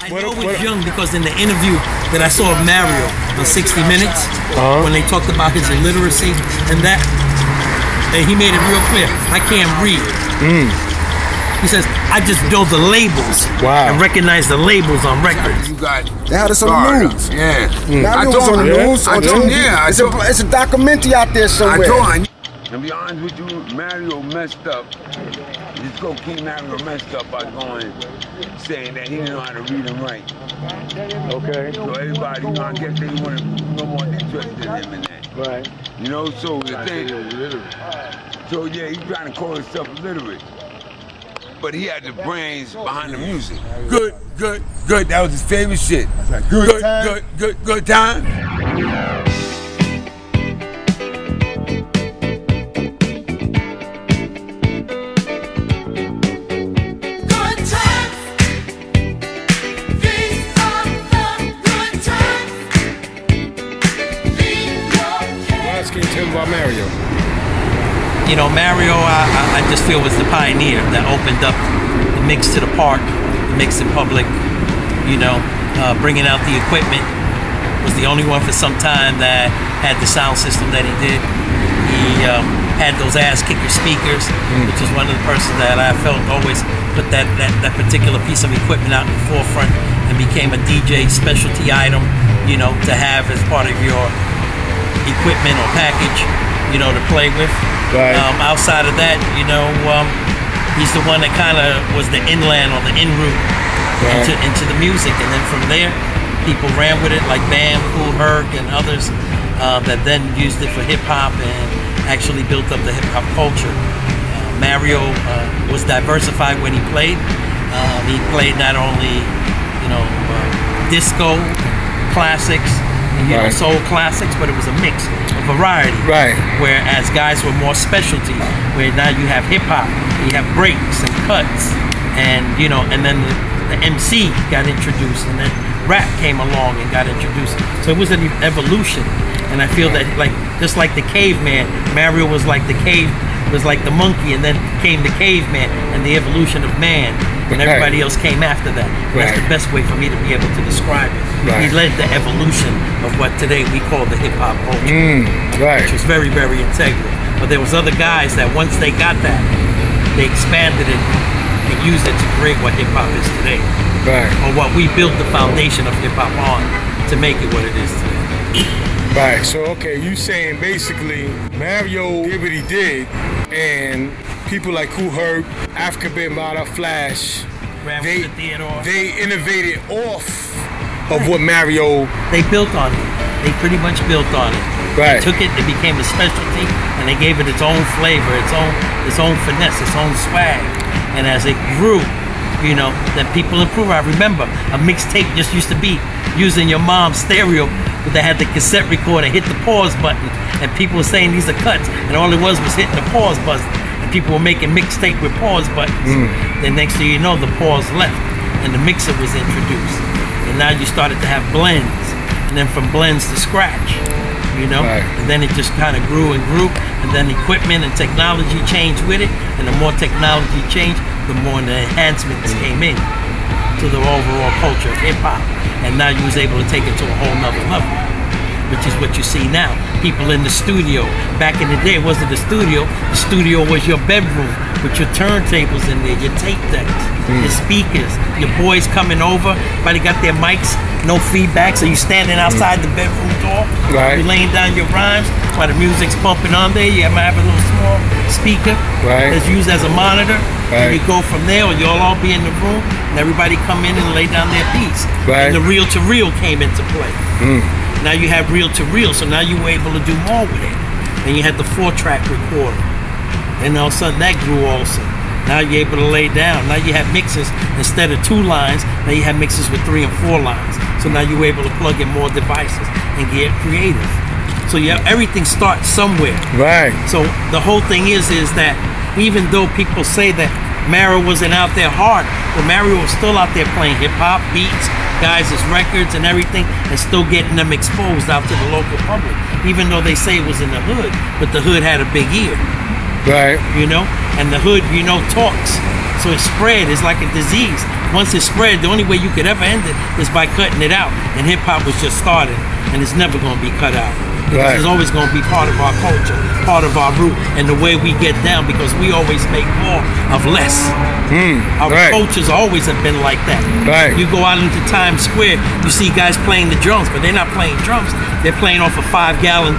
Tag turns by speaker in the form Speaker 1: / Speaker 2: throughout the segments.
Speaker 1: I know it was young because in the interview that I saw of Mario on 60 Minutes, when they talked about his illiteracy and that, and he made it real clear, I can't read. He says, I just know the labels and recognize the labels on records.
Speaker 2: You got
Speaker 3: they had us on the news.
Speaker 2: Yeah.
Speaker 3: Mario was on the news. It's a documentary out there somewhere.
Speaker 2: To be honest with you, Mario messed up. This cocaine Mario messed up by saying that he didn't know how to read and write.
Speaker 4: Okay.
Speaker 2: So everybody, you know, I guess they wanted no more interested in him in that.
Speaker 4: Right.
Speaker 2: You know, so the thing. So yeah, he's trying to call himself illiterate. But he had the brains behind the music. Good. That was his favorite shit.
Speaker 3: That's like
Speaker 2: good time.
Speaker 4: Can you tell me about Mario?
Speaker 1: You know, Mario, I just feel was the pioneer that opened up the mix to the park, the mix in public, you know, bringing out the equipment. Was the only one for some time that had the sound system that he did. He had those ass kicker speakers, which is one of the persons that I felt always put that particular piece of equipment out in the forefront and became a DJ specialty item, you know, to have as part of your equipment or package, you know, to play with.
Speaker 4: Right.
Speaker 1: Outside of that, you know, he's the one that kind of was the inland or the in route into the music, and then from there, people ran with it like Bam, Kool Herc, and others that then used it for hip hop and actually built up the hip hop culture. Mario was diversified when he played. He played not only, you know, disco classics, you know, soul classics, but it was a mix, a variety.
Speaker 4: Right.
Speaker 1: Whereas guys were more specialty, where now you have hip hop, you have breaks and cuts, and you know, and then the MC got introduced, and then rap came along and got introduced. So it was an evolution, and I feel that like just like the caveman, Mario was like the the monkey, and then came the caveman and the evolution of man, and everybody else came after that. That's the best way for me to be able to describe it. He led the evolution of what today we call the hip hop culture, which was very, very integral. But there was other guys that once they got that, they expanded it and used it to create what hip hop is today, or what we built the foundation of hip hop on to make it what it is today.
Speaker 4: Right. So okay, you saying basically Mario did what he did, and people like Kool Herc, Africa Bambaataa, Flash, they innovated off of what Mario.
Speaker 1: They built on it. They pretty much built on it.
Speaker 4: Right.
Speaker 1: They took it, it became a specialty, and they gave it its own flavor, its own finesse, its own swag. And as it grew, you know, then people improved. I remember a mixtape just used to be using your mom's stereo, but they had the cassette recorder, hit the pause button, and people were saying these are cuts, and all it was hitting the pause button, and people were making mixtape with pause buttons. Then next thing you know, the pause left, and the mixer was introduced, and now you started to have blends, and then from blends to scratch, you know, and then it just kind of grew and grew, and then equipment and technology changed with it, and the more technology changed, the more the enhancements came in to the overall culture of hip hop, and now you was able to take it to a whole nother level, which is what you see now. People in the studio. Back in the day, it wasn't the studio was your bedroom with your turntables in there, your tape decks, your speakers, your boys coming over, everybody got their mics, no feedback, so you standing outside the bedroom door, you're laying down your rhymes while the music's pumping on there. You might have a little small speaker that's used as a monitor. And you go from there, or you'll all be in the room, and everybody come in and lay down their piece. And the reel-to-reel came into play. Now you have reel-to-reel, so now you were able to do more with it. And you had the 4-track recorder. And all of a sudden that grew also. Now you're able to lay down. Now you have mixes, instead of 2 lines, now you have mixes with 3 and 4 lines. So now you're able to plug in more devices and get creative. So everything starts somewhere. So the whole thing is that even though people say that Mario wasn't out there hard, but Mario was still out there playing hip-hop, beats, guys' records and everything, and still getting them exposed out to the local public, even though they say it was in the hood, but the hood had a big ear. You know? And the hood, you know, talks. So it spread. It's like a disease. Once it spread, the only way you could ever end it is by cutting it out. And hip hop was just started, and it's never going to be cut out. Because it's always going to be part of our culture, part of our root, and the way we get down. Because we always make more of less. Our cultures always have been like that. You go out into Times Square, you see guys playing the drums, but they're not playing drums. They're playing off of 5-gallon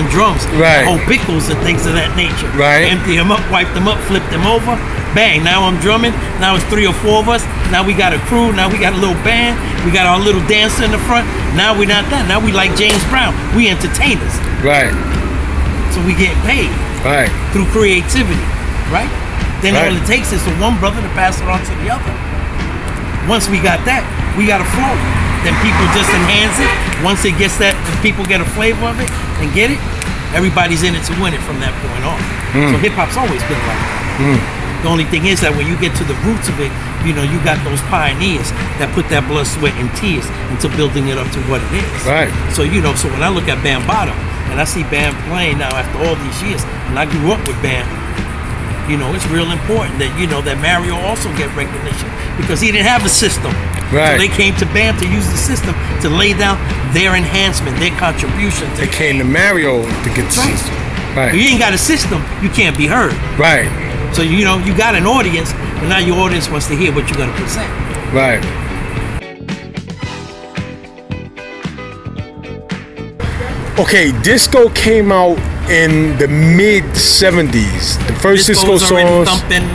Speaker 1: drums, whole pickles and things of that nature. Empty them up, wipe them up, flip them over, bang. Now I'm drumming. Now it's 3 or 4 of us. Now we got a crew. Now we got a little band. We got our little dancer in the front. Now we're not that. Now we like James Brown. We entertainers. So we get paid through creativity. Then all it takes is for one brother to pass it on to the other. Once we got that, we got a flow. Then people just enhance it. Once it gets that, people get a flavor of it and get it, everybody's in it to win it from that point on. So hip hop's always been like that. The only thing is that when you get to the roots of it, you know, you got those pioneers that put that blood, sweat, and tears into building it up to what it is. So, you know, so when I look at Bambaataa and I see Bam playing now after all these years, and I grew up with Bam, you know, it's real important that, you know, that Mario also get recognition because he didn't have a system. So they came to Bam to use the system to lay down their enhancement, their contribution.
Speaker 4: They came to Mario to get the system.
Speaker 1: If you ain't got a system, you can't be heard. So, you know, you got an audience, but now your audience wants to hear what you're going to present.
Speaker 4: Okay, disco came out in the mid 70's. The first disco songs.
Speaker 1: Thumping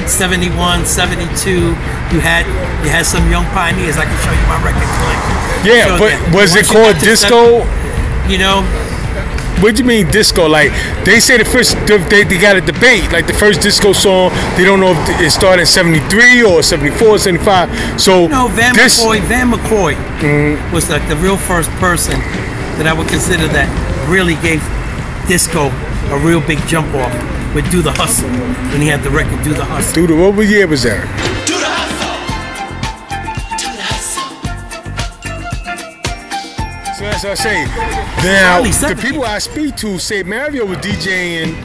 Speaker 1: 71, 72. You had some young pioneers. I can show you my record collection.
Speaker 4: But was it called disco?
Speaker 1: You know.
Speaker 4: What do you mean disco? Like they say the first they got a debate. Like the first disco song, they don't know if it started in 73 or 74, 75. So
Speaker 1: no, Van McCoy was like the real first person that I would consider that really gave disco a real big jump off with Do the Hustle when he had the record Do the Hustle.
Speaker 4: What year was that?
Speaker 5: Do the hustle. Do the hustle.
Speaker 4: So as I say, now the people I speak to say Mario was DJing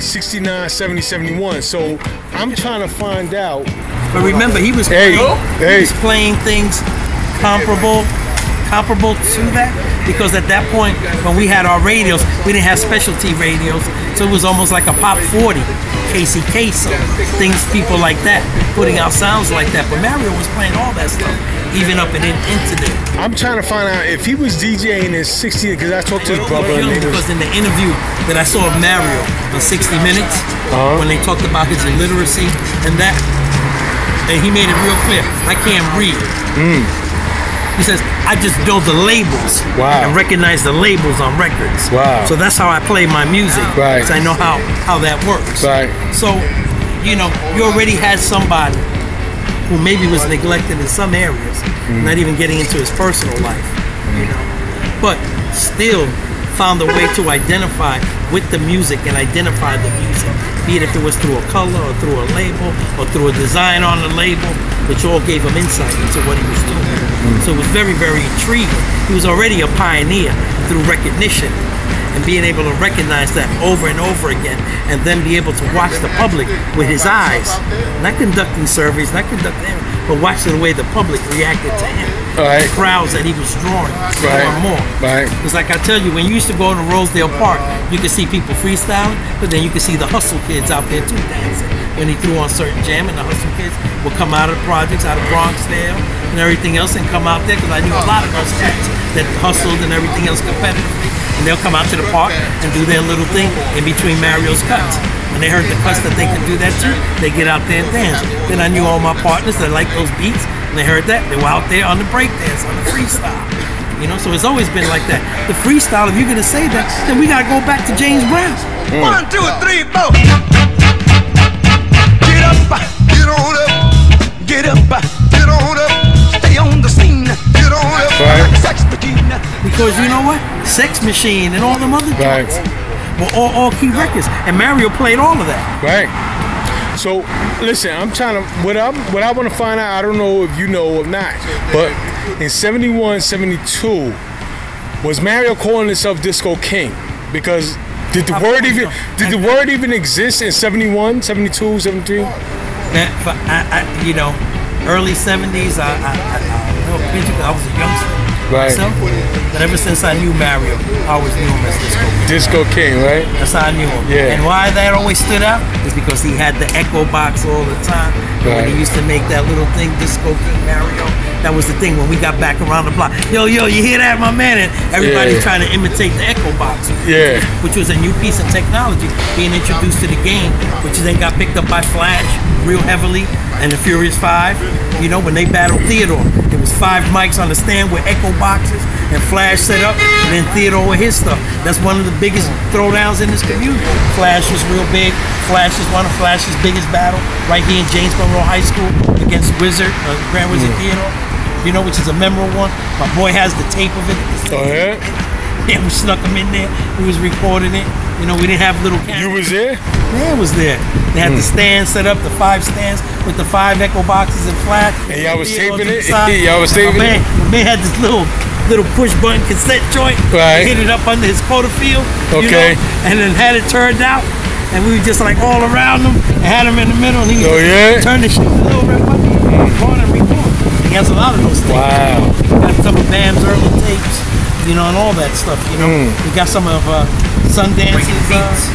Speaker 4: 69, 70, 71. So I'm trying to find out.
Speaker 1: But remember, he was playing things comparable to that, because at that point when we had our radios, we didn't have specialty radios, so it was almost like a pop 40, Casey Kasem, things, people like that, putting out sounds like that. But Mario was playing all that stuff, even up and into there.
Speaker 4: I'm trying to find out if he was DJing in 60, because I talked to his brother.
Speaker 1: Because in the interview that I saw of Mario on 60 Minutes, when they talked about his illiteracy and that, and he made it real clear, I can't read. He says, I just know the labels and recognize the labels on records. So that's how I play my music, because I know how that works. So, you know, you already had somebody who maybe was neglected in some areas, not even getting into his personal life, you know, but still found a way to identify with the music and identify the music, be it if it was through a color or through a label or through a design on the label, which all gave him insight into what he was doing. So it was very, very intriguing. He was already a pioneer through recognition and being able to recognize that over and over again, and then be able to watch the public with his eyes, not conducting surveys, not conducting, but watch the way the public reacted to him. The crowds that he was drawing more and more. It's like I tell you, when you used to go to Rosedale Park, you could see people freestyling, but then you could see the hustle kids out there too dancing. When he threw on certain jam, and the hustle kids would come out of the projects, out of Bronxdale and everything else, and come out there, because I knew a lot of those cats that hustled and everything else competitively, and they'll come out to the park and do their little thing in between Mario's cuts. When they heard the cuts that they could do that too, they get out there and dance. Then I knew all my partners that liked those beats, and they heard that, they were out there on the break dance, on the freestyle. You know, so it's always been like that. The freestyle, if you're gonna say that, then we gotta go back to James Brown.
Speaker 5: 1, 2, 3, 4. Get up, get on up, get up, get on up, stay on the scene, get on up, Sex Machine.
Speaker 1: Because you know what? Sex Machine and all them other joints were all key records, and Mario played all of that.
Speaker 4: So listen, I'm trying to, what I want to find out, I don't know if you know or not, but in 71, 72, was Mario calling himself Disco King? Because did the word even exist in 71, 72, 73?
Speaker 1: You know, early 70s, I was a youngster.
Speaker 4: Right.
Speaker 1: myself. But ever since I knew Mario, I always knew him as Disco King.
Speaker 4: Disco King, right?
Speaker 1: That's how I knew him.
Speaker 4: Yeah.
Speaker 1: And why that always stood out is because he had the echo box all the time.
Speaker 4: Right.
Speaker 1: When he used to make that little thing, Disco King Mario. That was the thing when we got back around the block. Yo, you hear that, my man? And everybody's trying to imitate the echo box.
Speaker 4: Yeah.
Speaker 1: Which was a new piece of technology being introduced to the game, which then got picked up by Flash real heavily and the Furious 5. You know, when they battled Theodore, there was 5 mics on the stand with echo boxes and Flash set up, and then Theodore with his stuff. That's one of the biggest throwdowns in this community. Flash was real big. Flash is one of Flash's biggest battles right here in James Monroe High School against Wizard, Grand Wizard Theodore. You know, which is a memorable one. My boy has the tape of it.
Speaker 4: Oh, yeah?
Speaker 1: Yeah, we snuck him in there. We was recording it. You know, we didn't have little cameras.
Speaker 4: You was there?
Speaker 1: Man was there. They had the stands set up, the 5 stands with the 5 echo boxes and Flash.
Speaker 4: And y'all was taping it?
Speaker 1: Y'all
Speaker 4: was taping it?
Speaker 1: My man had this little push button cassette joint.
Speaker 4: Right.
Speaker 1: Hit it up under his quarter field.
Speaker 4: Okay.
Speaker 1: You know, and then had it turned out. And we were just like all around him and had him in the middle. And he turned the shit a little red button. Record and record. He has a lot of those things.
Speaker 4: Wow.
Speaker 1: Got some of Bam's early tapes, you know, and all that stuff, you know. We got some of Sundance's beats.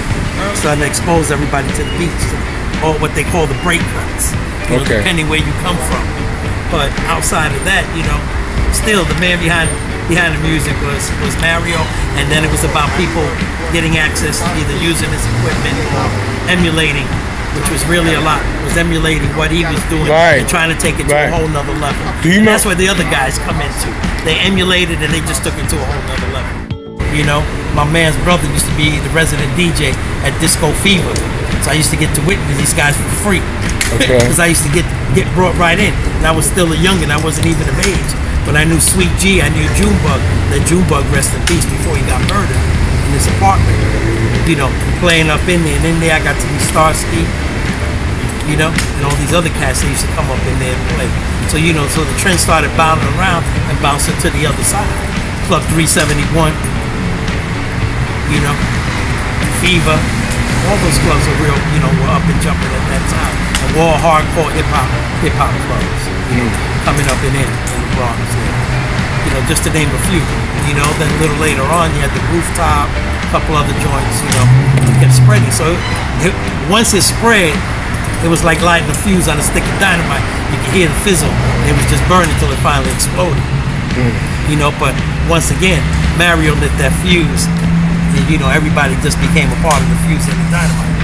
Speaker 1: Starting to expose everybody to the beats, or what they call the break cuts, you know, depending where you come from. But outside of that, you know, still the man behind the music was Mario, and then it was about people getting access to either using his equipment or emulating, which was really a lot. Was emulating what he was doing and trying to take it to a whole nother level. And that's where the other guys come into. They emulated and they just took it to a whole nother level. You know, my man's brother used to be the resident DJ at Disco Fever, so I used to get to witness these guys for free. Because I used to get brought right in, and I was still a youngin'. I wasn't even of age. But I knew Sweet G, I knew Junebug. That Junebug, rest in peace, before he got murdered in his apartment. You know, playing up in there, and in there I got to be Starsky. You know, and all these other cats that used to come up in there and play. So, you know, so the trend started bouncing around and bouncing to the other side. Club 371, you know, Fever, all those clubs are real, you know, were up and jumping at that time. And were all hardcore hip-hop clubs, you know, coming up in the Bronx. You know, just to name a few. You know, then a little later on, you had the Rooftop, a couple other joints, you know, it kept spreading. So once it spread, it was like lighting a fuse on a stick of dynamite. You could hear the fizzle. It was just burning until it finally exploded. You know, but once again, Mario lit that fuse. And, you know, everybody just became a part of the fuse and the dynamite.